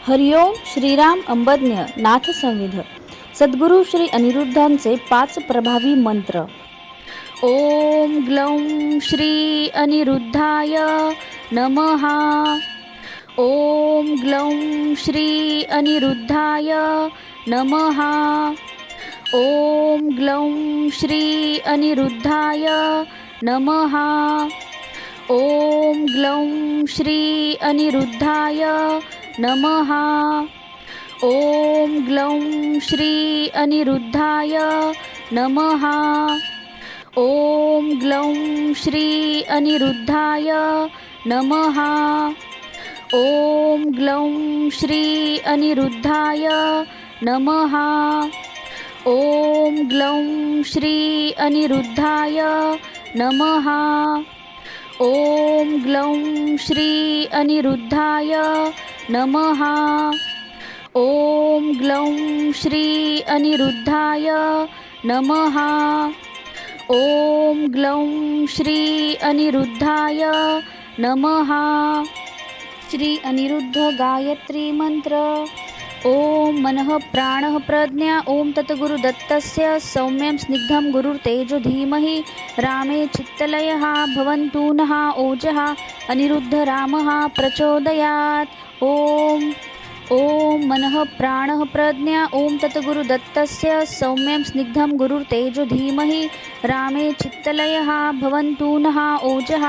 हरिओम श्रीराम अंबज्ञ नाथ संविध सद्गुरु श्री अनिरुद्धांचे 5 प्रभावी मंत्र। ओम ग्लौं श्री अनिरुद्धाय नमः। ओम ग्लौं श्री अनिरुद्धाय नमः। ओम ग्लौं श्री अनिरुद्धाय नमः। ओम ग्लौं श्री अनिरुद्धाय नमः। ओम ग्लौं श्री अनिरुद्धाय नमः। ओम ग्लौं श्री अनिरुद्धाय नमः। ओम ग्लौं श्री अनिरुद्धाय नमः। ओम ग्लौं श्री अनिरुद्धाय नमः। ओम ग्लौं श्री अनिरुद्धाय नमः। ओम ग्लौं श्री अनिरुद्धाय नमः। ओम ग्लौं श्री अनिरुद्धाय नमः। श्री अनिरुद्ध गायत्री मंत्र। ओम मनः प्राणः प्रज्ञा ओम तत्गुरुदत्तस्य सौम्यं स्निग्धं गुरुर्तेजो धीमहि रामे चित्तलयः भवन्तु नः ओजः अनिरुद्ध रामः प्रचोदयात्। ओम मनः प्राणः प्रज्ञा ओम तत्गुरुदत्तस्य सौम्यं स्निग्धं गुरुर्तेजो धीमहि रामे चित्तलयः भवन्तु नः ओजः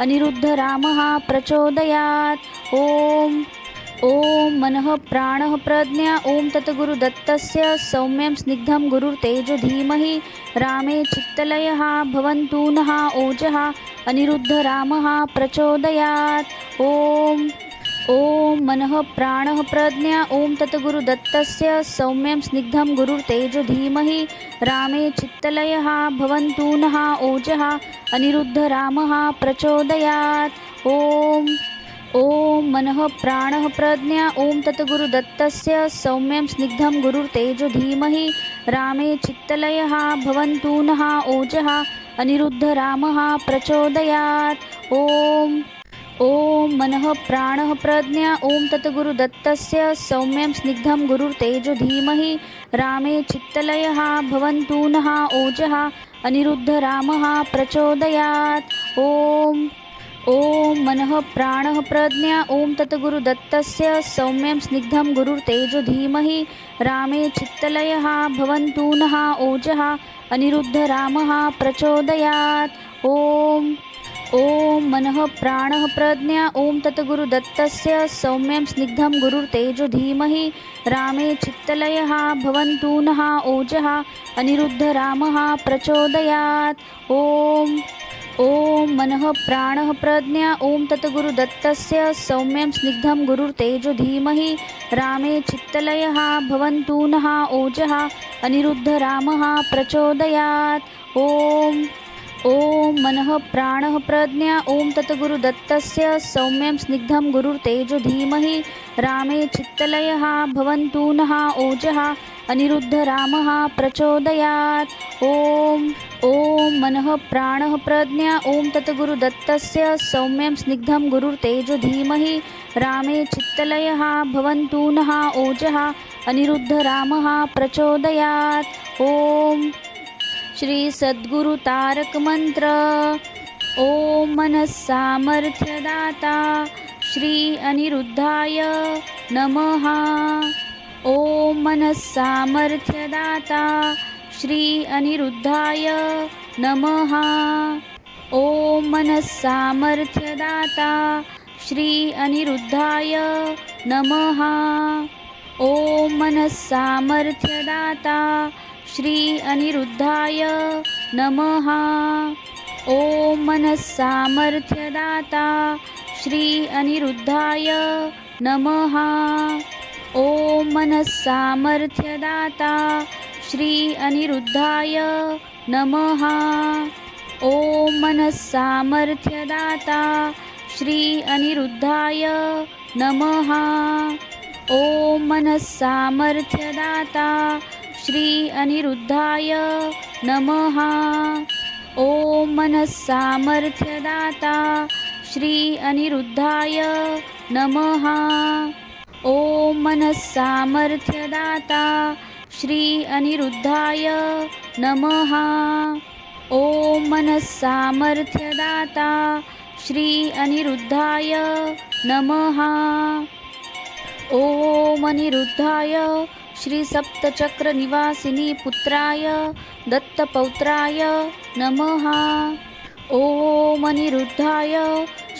अनिरुद्ध रामः प्रचोदयात्। ओम मनः प्राणः प्रज्ञा ओम तत्गुरुदत्तस्य सौम्यं स्निग्धं गुरुर्तेजो धीमहि रामे चित्तलयः भवन्तु नः ओजः अनिरुद्ध रामः प्रचोदयात्। ओम मनः प्राणः प्रज्ञा ओम तत्गुरुदत्तस्य सौम्यं स्निग्धं गुरुर्तेजो धीमहि रामे चित्तलयः भवन्तु नः ओजः अनिरुद्ध रामः प्रचोदयात्। ओम मनः प्राणः प्रज्ञा ओम तत्गुरुदत्तस्य सौम्यं स्निग्धं गुरुर्तेजो धीमहि रामे चित्तलयः भवन्तु नः ओजः अनिरुद्ध रामः प्रचोदयात्। ओम मनः प्राणः प्रज्ञा ओम तत्गुरुदत्तस्य सौम्यं स्निग्धं गुरुर्तेजो धीमहि रामे चित्तलयः भवन्तु नः ओजः अनिरुद्ध रामः प्रचोदयात्। ओम मनः प्राणः प्रज्ञा ओम तत्गुरुदत्तस्य सौम्यं स्निग्धं गुरुर्तेजो धीमहि रामे चित्तलयः भवन्तु नः ओजः अनिरुद्ध रामः प्रचोदयात्। ओम मनः प्राणः प्रज्ञा ओम तत्गुरुदत्तस्य सौम्यं स्निग्धं गुरुर्तेजो धीमहि रामे चित्तलयः भवन्तु नः ओजः अनिरुद्ध रामः प्रचोदयात्। ओम मनः प्राणः प्रज्ञा ओम तत्गुरुदत्तस्य सौम्यं स्निग्धं गुरुर्तेजो धीमहि रामे चित्तलयः भवन्तु नः ओजः अनिरुद्ध रामः प्रचोदयात्। ओम मनः प्राणः प्रज्ञा ओम तत्गुरुदत्तस्य सौम्यं स्निग्धं गुरुर्तेजो धीमहि रामे चित्तलयः भवन्तु नः ओजः अनिरुद्ध रामः प्रचोदयात्। ओम मनः प्राणः प्रज्ञा ओम तत्गुरुदत्तस्य सौम्यं स्निग्धं गुरुर्तेजो धीमहि रामे चित्तलयः भवन्तु नः ओजः अनिरुद्ध रामः प्रचोदयात्। श्री सद्गुरु तारक मंत्र। ओम मनः सामर्थ्यदाता श्री अनिरुद्धाय नमः। ओम मनः सामर्थ्यदाता श्री अनिरुद्धाय नमः। ओम मनः सामर्थ्यदाता श्री अनिरुद्धाय नमः। ओम मनः सामर्थ्यदाता श्री अनिरुद्धाय नमः। ओम मनः सामर्थ्यदाता श्री अनिरुद्धाय नमः। ओम मनः सामर्थ्यदाता श्री अनिरुद्धाय नमः। ओम मनः सामर्थ्यदाता श्री अनिरुद्धाय नमः। ओम मनः सामर्थ्यदाता श्री अनिरुद्धाय नमः। ओम मनः सामर्थ्यदाता श्री अनिरुद्धाय नमः। ओम मनस्सामर्थ्यदाता श्री अनिरुद्धाय नमः। ॐ मनस्सामर्थ्यदाता श्री अनिरुद्धाय नमः। ॐ अनिरुद्धाय श्री सप्तचक्रनिवासिनी पुत्राय दत्तपौत्राय नमः। ॐ अनिरुद्धाय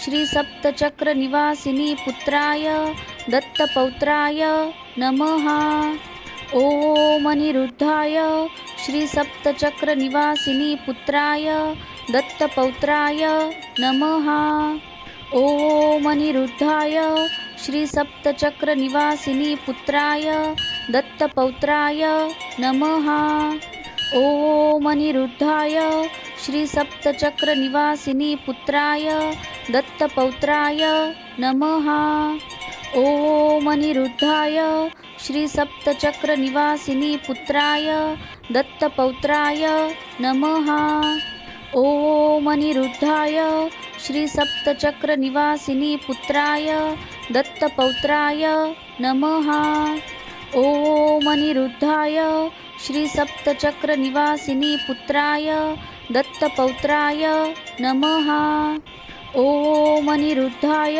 श्री सप्तचक्रनिवासिनी पुत्राय दत्तपौत्राय नमः। ॐ अनिरुद्धाय श्री सप्तचक्रनिवासिनी पुत्राय दत्तपौत्राय नमः। ॐ अनिरुद्धाय श्री सप्तचक्रनिवासिनी पुत्राय दत्तपौत्राय नमः। ॐ अनिरुद्धाय श्री सप्तचक्रनिवासिनी पुत्राय दत्तपौत्राय नमः। ॐ अनिरुद्धाय श्री सप्तचक्रनिवासिनी पुत्राय दत्तपौत्राय नमः। ॐ अनिरुद्धाय श्री सप्तचक्रनिवासिनी पुत्राय दत्तपौत्राय नमः। ॐ अनिरुद्धाय श्री सप्तचक्रनिवासिनी पुत्राय दत्तपौत्राय नमः। ॐ अनिरुद्धाय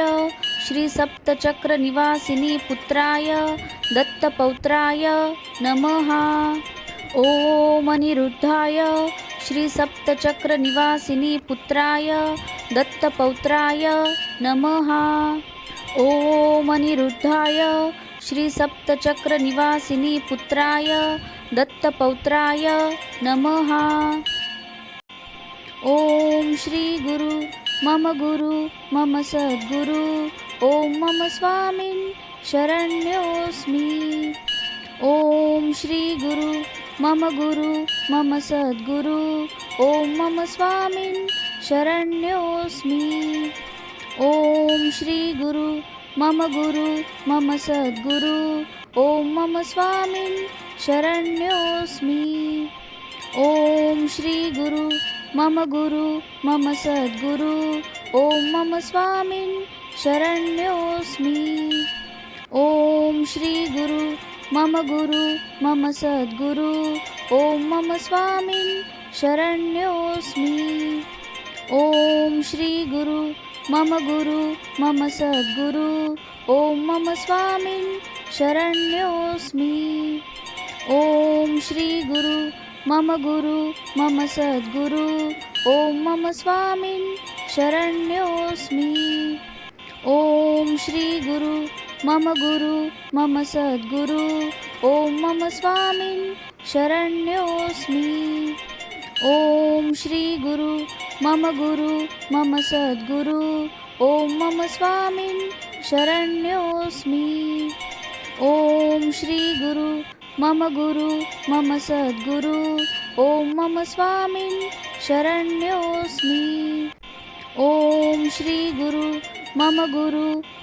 श्री सप्तचक्रनिवासिनी पुत्राय दत्तपौत्राय नमः। ॐ अनिरुद्धाय श्री सप्तचक्रनिवासिनी पुत्राय दत्तपौत्राय नमः। ॐ अनिरुद्धाय श्री सप्तचक्रनिवासिनी पुत्राय दत्तपौत्राय नमः। ॐ श्री गुरु मम सद्गुरु ॐ मम स्वामिन् शरण्योऽस्मि। ॐ श्री गुरु मम सद्गुरु ॐ मम स्वामिन् शरण्योऽस्मि। ॐ श्री गुरु मम सद्गुरु ॐ मम स्वामिन् शरण्योऽस्मि। ॐ श्री गुरु मम सद्गुरु ॐ मम स्वामिन् शरण्योऽस्मि। ॐ श्री गुरु मम सद्गुरु ॐ मम स्वामिन् शरण्योऽस्मि। ॐ श्री गुरु मम सद्गुरु ॐ मम स्वामिन् शरण्योऽस्मि। ॐ श्री गुरु मम सद्गुरु ॐ मम स्वामिन् शरण्योऽस्मि। ॐ श्री गुरु मम सद्गुरु ॐ मम स्वामिन् शरण्योऽस्मि। ॐ श्री गुरु मम सद्गुरु ॐ मम स्वामिन् शरण्योऽस्मि। ॐ श्री गुरु मम सद्गुरु ॐ मम स्वामिन् शरण्योऽस्मि। ॐ श्री गुरु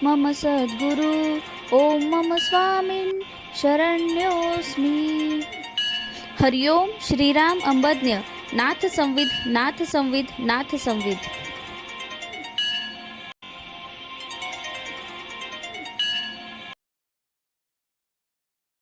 मम सद्गुरु ॐ मम स्वामिन् शरण्योऽस्मि। हरिओम श्रीराम अंबज्ञ नाथ संविद नाथ संविद नाथ संविद।